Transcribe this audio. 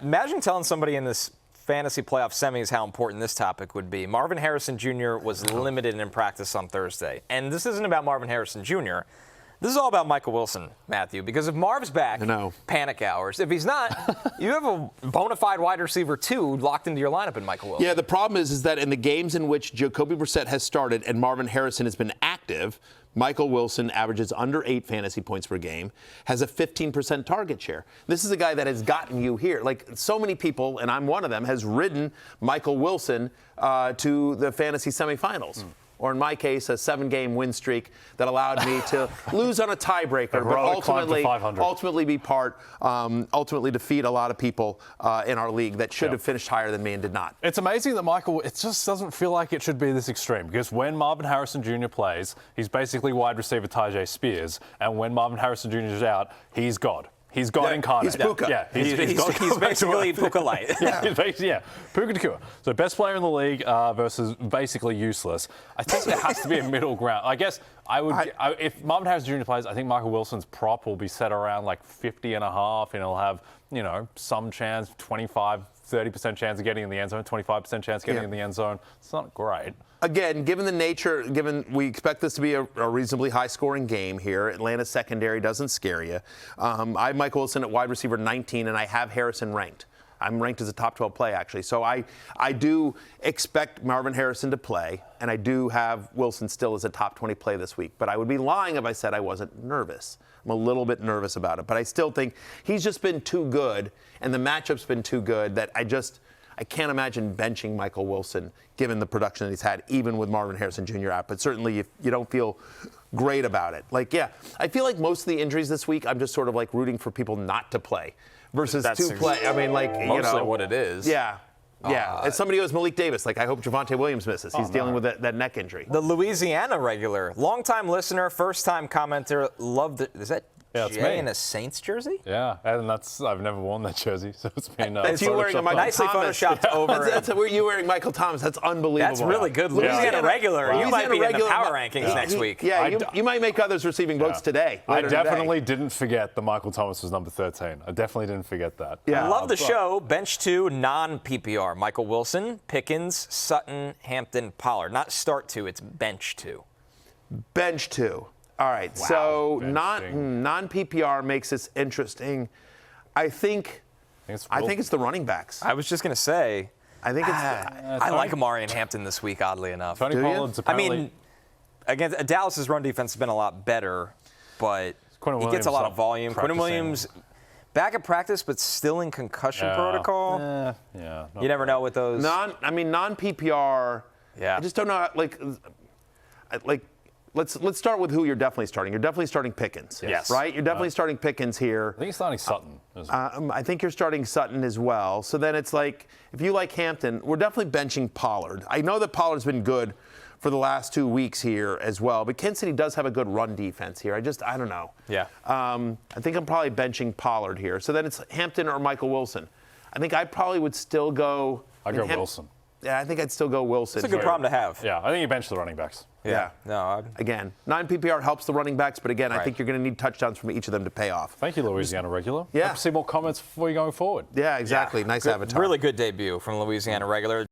Imagine telling somebody in this fantasy playoff semis how important this topic would be. Marvin Harrison Jr. was limited in practice on Thursday. And this isn't about Marvin Harrison Jr. This is all about Michael Wilson, Matthew, because if Marv's back, panic hours. If he's not, you have a bona fide wide receiver, too, locked into your lineup in Michael Wilson. Yeah, the problem is that in the games in which Jacoby Brissett has started and Marvin Harrison has been active, Michael Wilson averages under 8 fantasy points per game, has a 15% target share. This is a guy that has gotten you here. Like, so many people, and I'm one of them, has ridden Michael Wilson to the fantasy semifinals. Or in my case, a 7-game win streak that allowed me to lose on a tiebreaker, but ultimately defeat a lot of people in our league that should have finished higher than me and did not. It's amazing that Michael, it just doesn't feel like it should be this extreme, because when Marvin Harrison Jr. plays, he's basically wide receiver Tajay Spears, and when Marvin Harrison Jr. is out, he's God. He's God incarnate. He's Puka. Yeah, he's basically Puka light. Puka Nakua. So best player in the league versus basically useless. I think there has to be a middle ground. I guess if Marvin Harrison Jr. plays, I think Michael Wilson's prop will be set around like 50.5, and he'll have, some chance, 25, 30% chance of getting in the end zone, 25% chance of getting in the end zone. It's not great. Again, given the nature, we expect this to be a reasonably high-scoring game here. Atlanta's secondary doesn't scare you. I have Michael Wilson at wide receiver 19, and I have Harrison ranked. I'm ranked as a top 12 play, actually. So I do expect Marvin Harrison to play, and I do have Wilson still as a top 20 play this week. But I would be lying if I said I wasn't nervous. I'm a little bit nervous about it. But I still think he's just been too good, and the matchup's been too good that I can't imagine benching Michael Wilson given the production that he's had, even with Marvin Harrison Jr. out. But certainly if you don't feel great about it. I feel like most of the injuries this week, I'm just sort of like rooting for people not to play versus to play. I mean, mostly what it is. Yeah. As somebody who has Malik Davis, I hope Javonte Williams misses. He's dealing with that neck injury. The Louisiana regular, longtime listener, first-time commenter, loved it. Is that Jay in a Saints jersey? Yeah, and I've never worn that jersey, so it's been that's you wearing a Michael nicely Thomas. photoshopped over. That's you wearing Michael Thomas. That's unbelievable. That's really good. Louisiana regular. You might be in the power rankings next week. Yeah, you might make others receiving votes today. I definitely didn't forget that Michael Thomas was number 13. I definitely didn't forget that. Yeah, love the show. Bench 2, non-PPR. Michael Wilson, Pickens, Sutton, Hampton, Pollard. Not start 2. It's bench 2. Bench 2. All right, so non-PPR makes this interesting. I think it's the running backs. I was just going to say. I think it's. I like Amari and Hampton this week, oddly enough. Tony Pollard's apparently. Against Dallas's run defense has been a lot better, but he gets a lot of volume. Quinn Williams back at practice, but still in concussion protocol. You never know with those. Non-PPR. Yeah. I just don't know. Let's start with who you're definitely starting. You're definitely starting Pickens. Yes. Right? You're definitely starting Pickens here. I think you're starting Sutton. I think you're starting Sutton as well. So then it's like, if you like Hampton, we're definitely benching Pollard. I know that Pollard's been good for the last 2 weeks here as well, but Kansas City does have a good run defense here. I don't know. Yeah. I think I'm probably benching Pollard here. So then it's Hampton or Michael Wilson. I think I probably would still go. I'd go Wilson. Yeah, I think I'd still go Wilson. It's a good problem to have. Yeah, I think you bench the running backs. Yeah. No. Again, non-PPR helps the running backs, but again, I think you're going to need touchdowns from each of them to pay off. Thank you, Louisiana regular. Yeah. Hope to see more comments before you going forward. Yeah, exactly. Nice avatar. Really good debut from Louisiana regular.